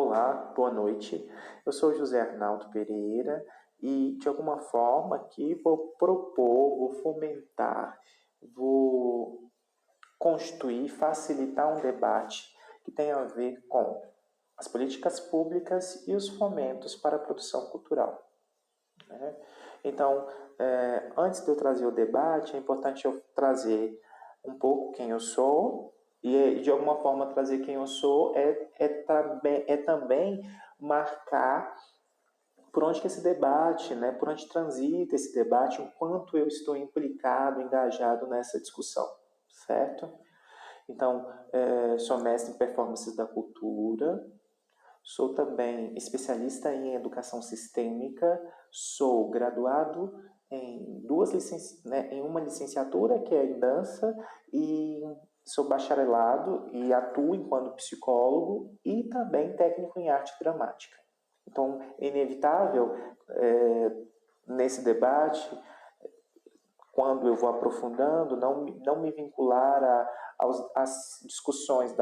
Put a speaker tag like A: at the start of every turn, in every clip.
A: Olá, boa noite. Eu sou José Arnaldo Pereira e, de alguma forma, aqui vou propor, vou fomentar, vou constituir, facilitar um debate que tem a ver com as políticas públicas e os fomentos para a produção cultural. Né? Então, antes de eu trazer o debate, é importante eu trazer um pouco quem eu sou e, de alguma forma, trazer quem eu sou é também marcar por onde que esse debate, né, por onde transita esse debate, o quanto eu estou implicado, engajado nessa discussão, certo? Então, sou mestre em performances da cultura, sou também especialista em educação sistêmica, sou graduado em em uma licenciatura que é em dança e sou bacharelado e atuo enquanto psicólogo e também técnico em arte dramática. Então, é inevitável nesse debate, quando eu vou aprofundando, não me vincular às discussões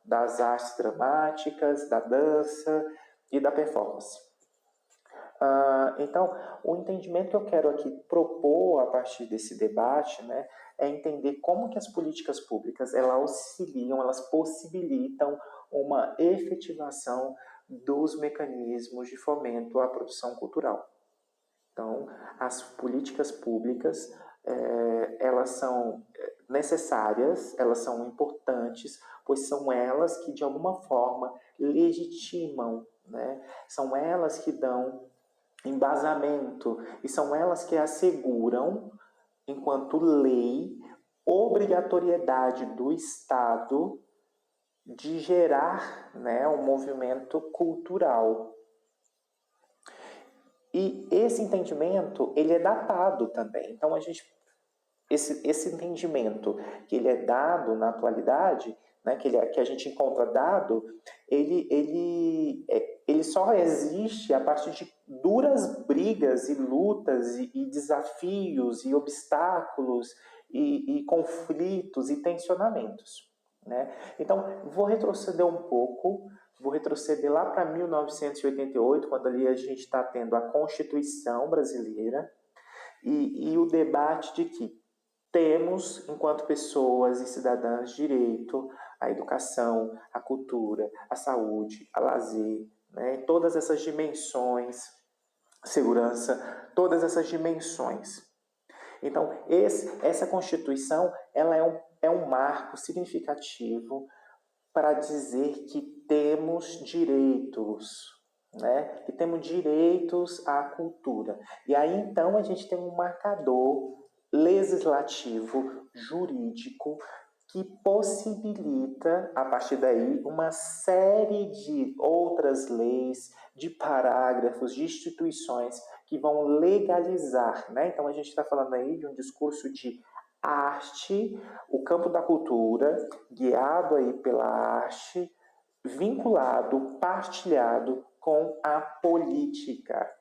A: das artes dramáticas, da dança e da performance. Então, o entendimento que eu quero aqui propor a partir desse debate, né, é entender como que as políticas públicas elas auxiliam, elas possibilitam uma efetivação dos mecanismos de fomento à produção cultural. Então, as políticas públicas, elas são necessárias, elas são importantes, pois são elas que, de alguma forma, legitimam, né? São elas que dão embasamento e são elas que asseguram, enquanto lei, obrigatoriedade do Estado de gerar, né, um movimento cultural. E esse entendimento, ele é datado também. Então, esse entendimento que ele é dado na atualidade, né, que a gente encontra dado, ele só existe a partir de duras brigas e lutas e desafios e obstáculos e conflitos e tensionamentos. Né? Então, vou retroceder um pouco, vou retroceder lá para 1988, quando ali a gente está tendo a Constituição brasileira e o debate de que temos, enquanto pessoas e cidadãs, direito à educação, à cultura, à saúde, a lazer, né? Todas essas dimensões, segurança, todas essas dimensões. Então, essa Constituição ela é um marco significativo para dizer que temos direitos, né? Que temos direitos à cultura. E aí, então, a gente tem um marcador legislativo, jurídico, que possibilita, a partir daí, uma série de outras leis, de parágrafos, de instituições que vão legalizar, né? Então, a gente está falando aí de um discurso de arte, o campo da cultura, guiado aí pela arte, vinculado, partilhado com a política,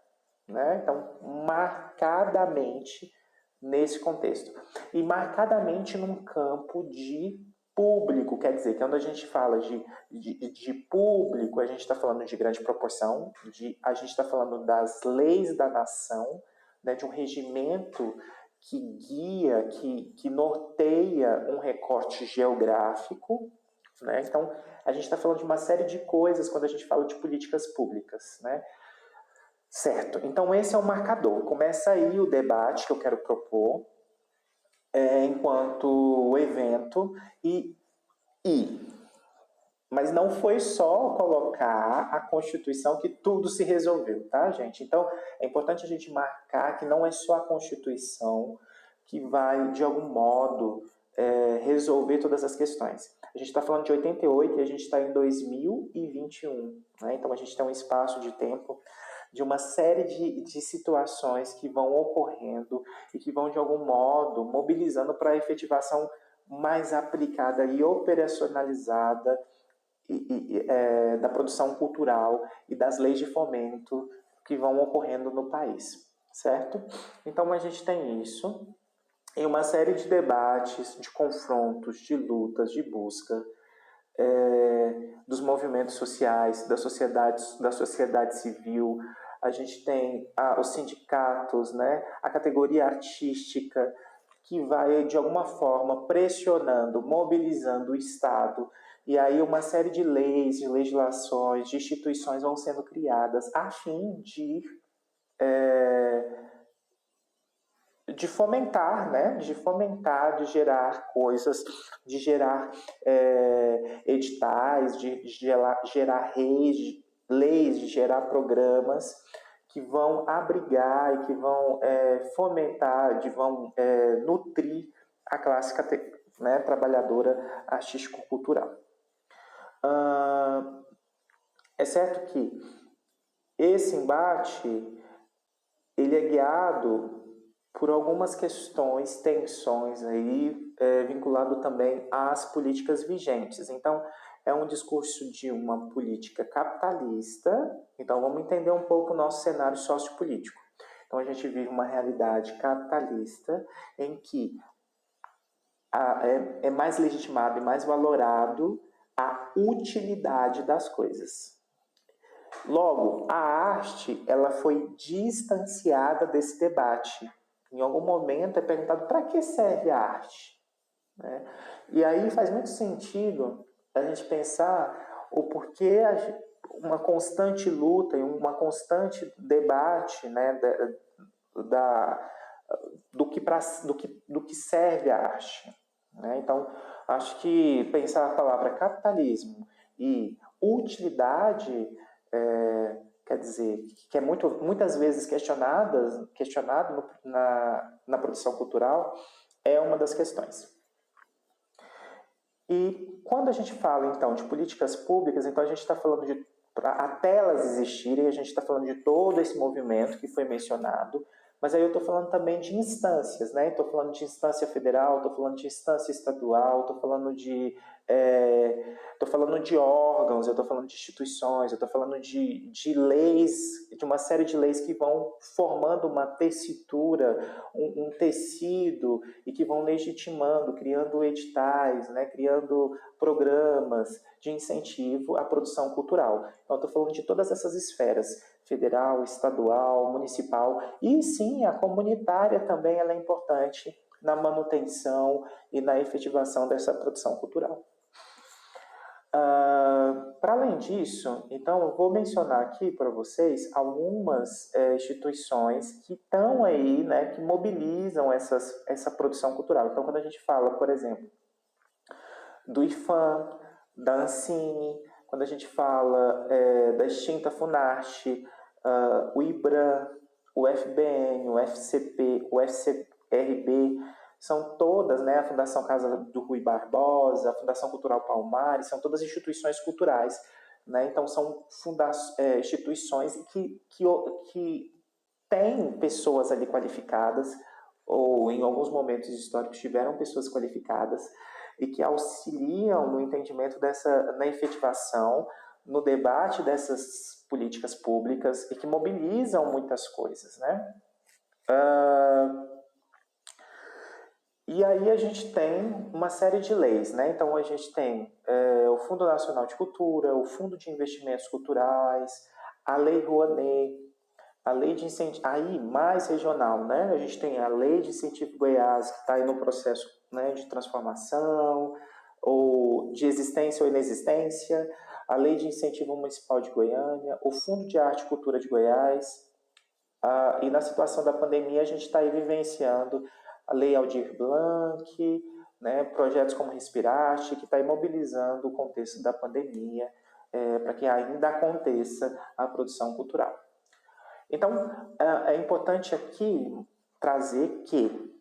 A: né? Então, marcadamente nesse contexto. E marcadamente num campo de público, quer dizer, que quando a gente fala de público, a gente está falando de grande proporção, a gente está falando das leis da nação, né, de um regimento que guia, que norteia um recorte geográfico, né? Então, a gente está falando de uma série de coisas quando a gente fala de políticas públicas, né? Certo, então esse é o marcador. Começa aí o debate que eu quero propor enquanto evento mas não foi só colocar a Constituição que tudo se resolveu, tá, gente? Então, é importante a gente marcar que não é só a Constituição que vai, de algum modo, resolver todas as questões. A gente está falando de 88 e a gente está em 2021, né? Então, a gente tem um espaço de tempo de uma série de situações que vão ocorrendo e que vão, de algum modo, mobilizando para a efetivação mais aplicada e operacionalizada da produção cultural e das leis de fomento que vão ocorrendo no país, certo? Então, a gente tem isso em uma série de debates, de confrontos, de lutas, de busca dos movimentos sociais, da sociedade civil. A gente tem os sindicatos, né? A categoria artística, que vai, de alguma forma, pressionando, mobilizando o Estado. E aí uma série de leis, de legislações, de instituições vão sendo criadas a fim de fomentar, né? De fomentar, de gerar coisas, de gerar editais, de gerar leis, de gerar programas que vão abrigar e que vão fomentar, que vão nutrir a classe né, trabalhadora artístico-cultural. É certo que esse embate ele é guiado por algumas questões, tensões aí, vinculado também às políticas vigentes. Então, é um discurso de uma política capitalista. Então, vamos entender um pouco o nosso cenário sociopolítico. Então, a gente vive uma realidade capitalista em que é mais legitimado e mais valorado a utilidade das coisas. Logo, a arte ela foi distanciada desse debate. Em algum momento é perguntado para que serve a arte? Né? E aí faz muito sentido a gente pensar o porquê uma constante luta e uma constante debate, né, do que serve a arte. Né? Então, acho que pensar a palavra capitalismo e utilidade quer dizer, que é muitas vezes questionado na produção cultural, é uma das questões. E quando a gente fala, então, de políticas públicas, então a gente está falando de, até elas existirem, a gente está falando de todo esse movimento que foi mencionado, mas aí eu estou falando também de instâncias, né? Estou falando de instância federal, estou falando de instância estadual, estou falando de órgãos, eu estou falando de instituições, eu estou falando de leis, de uma série de leis que vão formando uma tessitura, um tecido, e que vão legitimando, criando editais, né? Criando programas de incentivo à produção cultural. Então, estou falando de todas essas esferas, federal, estadual, municipal, e sim, a comunitária também ela é importante na manutenção e na efetivação dessa produção cultural. Para além disso, então, eu vou mencionar aqui para vocês algumas instituições que estão aí, né, que mobilizam essa produção cultural. Então, quando a gente fala, por exemplo, do IFAM, da Ancine, quando a gente fala da extinta Funarte, o IBRAM, o FBN, o FCP, o FCRB, são todas, né, a Fundação Casa do Rui Barbosa, a Fundação Cultural Palmares, são todas instituições culturais, né? Então são instituições que têm pessoas ali qualificadas, ou em alguns momentos históricos tiveram pessoas qualificadas, e que auxiliam no entendimento na efetivação, no debate dessas políticas públicas e que mobilizam muitas coisas, né? E aí a gente tem uma série de leis, né? Então a gente tem o Fundo Nacional de Cultura, o Fundo de Investimentos Culturais, a Lei Rouanet, a Lei de Incentivo, aí mais regional, né? A gente tem a Lei de Incentivo Goiás, que está aí no processo, né, de transformação, ou de existência ou inexistência, a Lei de Incentivo Municipal de Goiânia, o Fundo de Arte e Cultura de Goiás, e na situação da pandemia a gente está aí vivenciando a Lei Aldir Blanc, né, projetos como Respirarte, que está imobilizando o contexto da pandemia para que ainda aconteça a produção cultural. Então, é importante aqui trazer que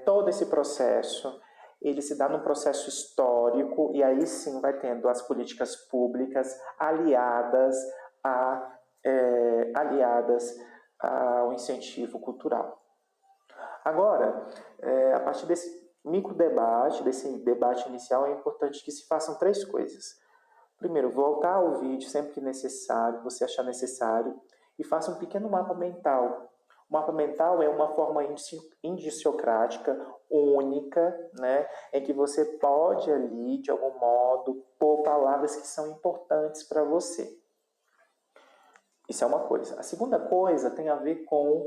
A: todo esse processo, ele se dá num processo histórico, e aí sim vai tendo as políticas públicas aliadas ao incentivo cultural. Agora, a partir desse microdebate, desse debate inicial, é importante que se façam 3 coisas. Primeiro, voltar ao vídeo sempre que necessário, você achar necessário, e faça um pequeno mapa mental, O mapa mental é uma forma indiciocrática, única, né, em que você pode ali, de algum modo, pôr palavras que são importantes para você. Isso é uma coisa. A segunda coisa tem a ver com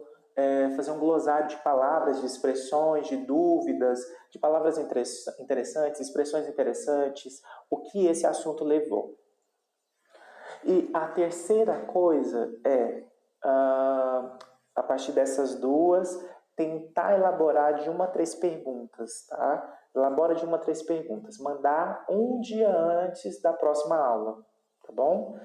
A: fazer um glossário de palavras, de expressões, de dúvidas, de palavras interessantes, expressões interessantes, o que esse assunto levou. E a terceira coisa é, a partir dessas duas, tentar elaborar de 1 a 3 perguntas, tá? Elabora de 1 a 3 perguntas. Mandar um dia antes da próxima aula, tá bom?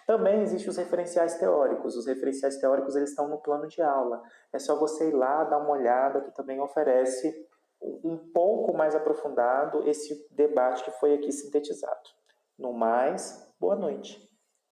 A: Também existem os referenciais teóricos. Os referenciais teóricos eles estão no plano de aula. É só você ir lá, dar uma olhada, que também oferece um pouco mais aprofundado esse debate que foi aqui sintetizado. No mais, boa noite.